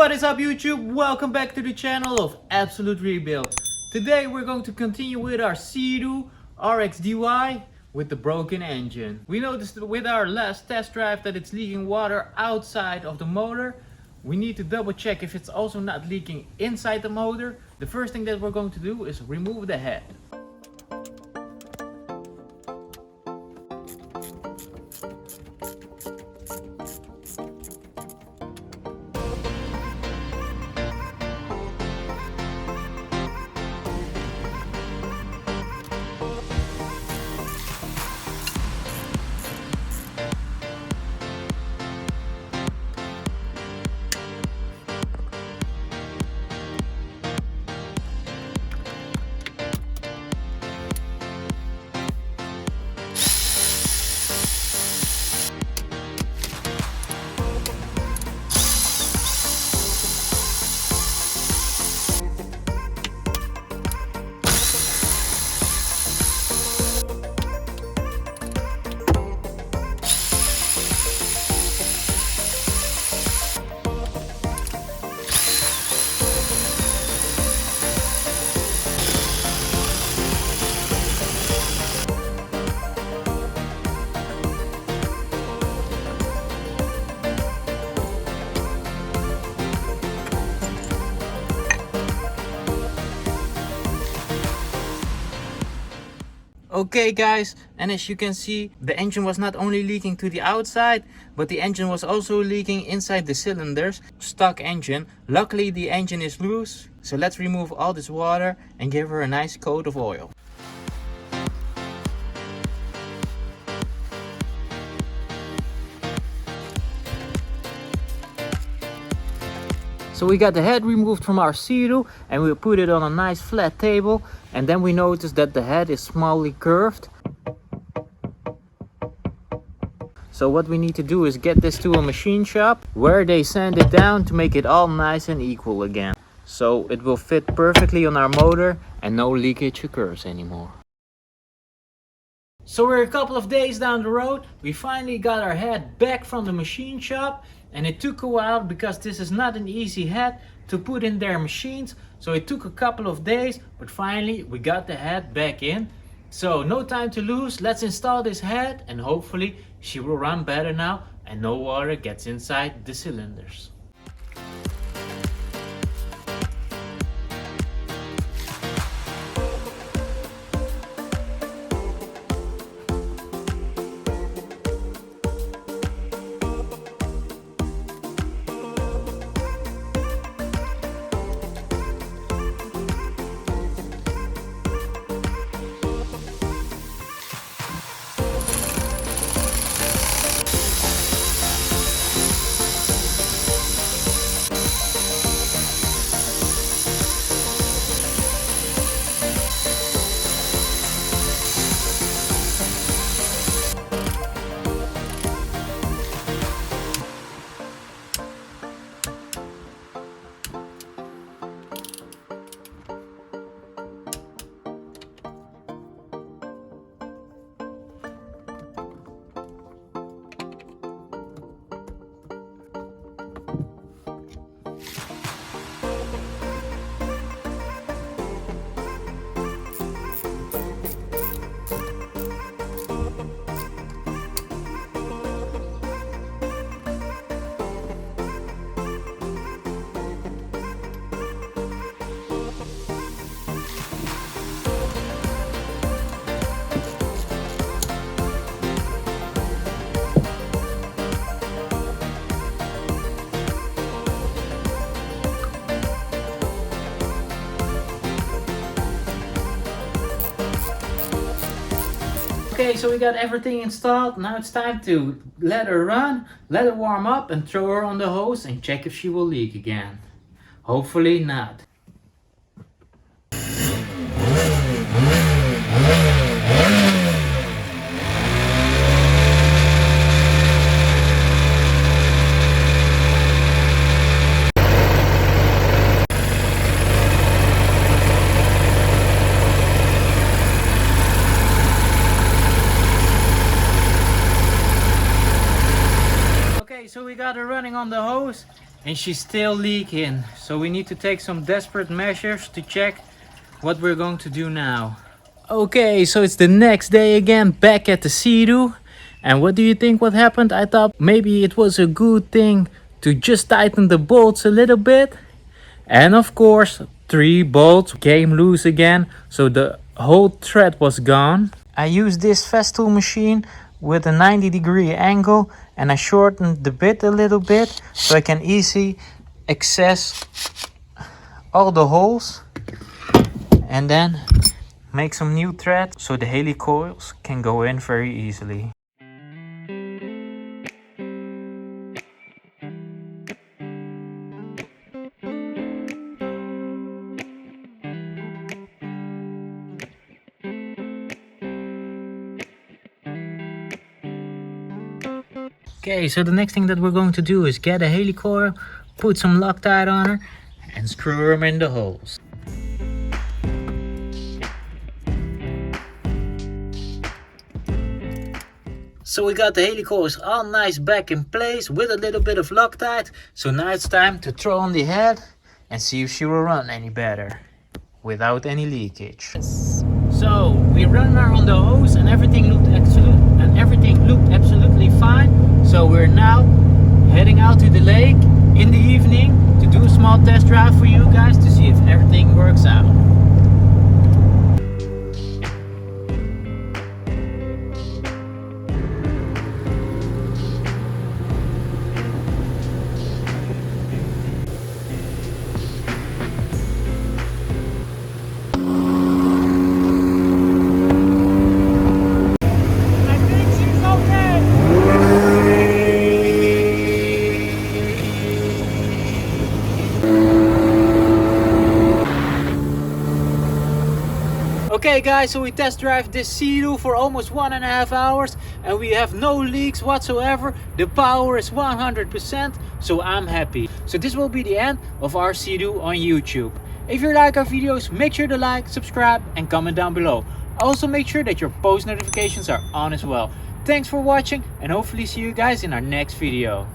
What is up YouTube? Welcome back to the channel of Absolute Rebuild. Today we're going to continue with our Seadoo Rxdi with the broken engine. We noticed with our last test drive that it's leaking water outside of the motor. We need to double check if it's also not leaking inside the motor. The first thing that we're going to do is remove the head. Okay guys, and as you can see, the engine was not only leaking to the outside, but the engine was also leaking inside the cylinders. Stock engine. Luckily the engine is loose, so let's remove all this water and give her a nice coat of oil. So we got the head removed from our Seadoo and we put it on a nice flat table, and then we noticed that the head is smallly curved. So what we need to do is get this to a machine shop where they sand it down to make it all nice and equal again. So it will fit perfectly on our motor and no leakage occurs anymore. So we're a couple of days down the road. We finally got our head back from the machine shop, and it took a while because this is not an easy head to put in their machines. So it took a couple of days, but finally we got the head back in. So no time to lose. Let's install this head and hopefully she will run better now and no water gets inside the cylinders. Okay, so we got everything installed. Now it's time to let her run, let her warm up and throw her on the hose and check if she will leak again. Hopefully not. So we got her running on the hose and she's still leaking. So we need to take some desperate measures to check what we're going to do now. Okay, so it's the next day again, back at the Seadoo. And what do you think what happened? I thought maybe it was a good thing to just tighten the bolts a little bit. And of course, 3 bolts came loose again, so the whole thread was gone. I used this Festool machine with a 90-degree angle, and I shortened the bit a little bit so I can easily access all the holes, and then make some new thread so the helicoils can go in very easily. Okay, so the next thing that we're going to do is get a helicoil, put some Loctite on her, and screw them in the holes. So we got the helicoils all nice back in place with a little bit of Loctite. So now it's time to throw on the head and see if she will run any better without any leakage. So we run her on the hose and everything looked absolutely fine. So we're now heading out to the lake in the evening to do a small test drive for you guys to see if everything works out. Okay guys, so we test drive this Seadoo for almost 1.5 hours and we have no leaks whatsoever. The power is 100%, so I'm happy. So this will be the end of our Seadoo on YouTube. If you like our videos, make sure to like, subscribe and comment down below. Also make sure that your post notifications are on as well. Thanks for watching and hopefully see you guys in our next video.